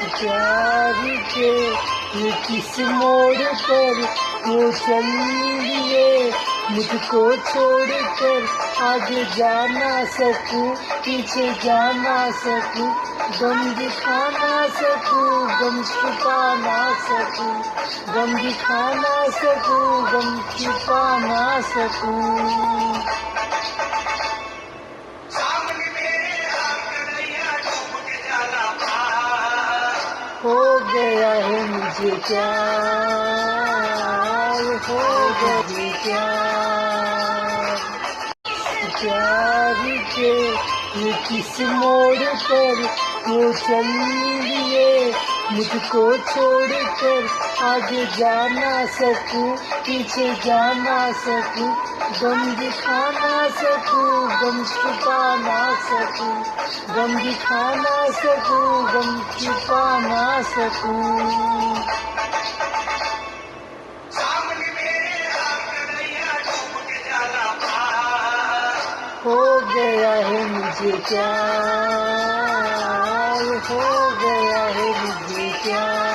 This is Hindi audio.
प्यार के ये किस मोड़ पर वो चल दिए, मुझको छोड़कर आगे जा ना सकूं, पीछे जा ना सकूं, गम दिखा ना सकूं, गम छुपा ना सकूं, गम दिखा ना सकूं, गम छुपा ना सकूं। हो गया है मुझे प्यार, हो गया प्यार। प्यार के ये किस मोड़ पर वो चल दिए, मुझको छोड़कर आगे जा ना सकूं, पीछे जा ना सकूं, गम दिखा ना सकूं, गम छुपा ना सकूं, गम दिखा ना सकूं, गम छुपा ना सकूं। हो गया है मुझे प्यार, हो गया है मुझे प्यार।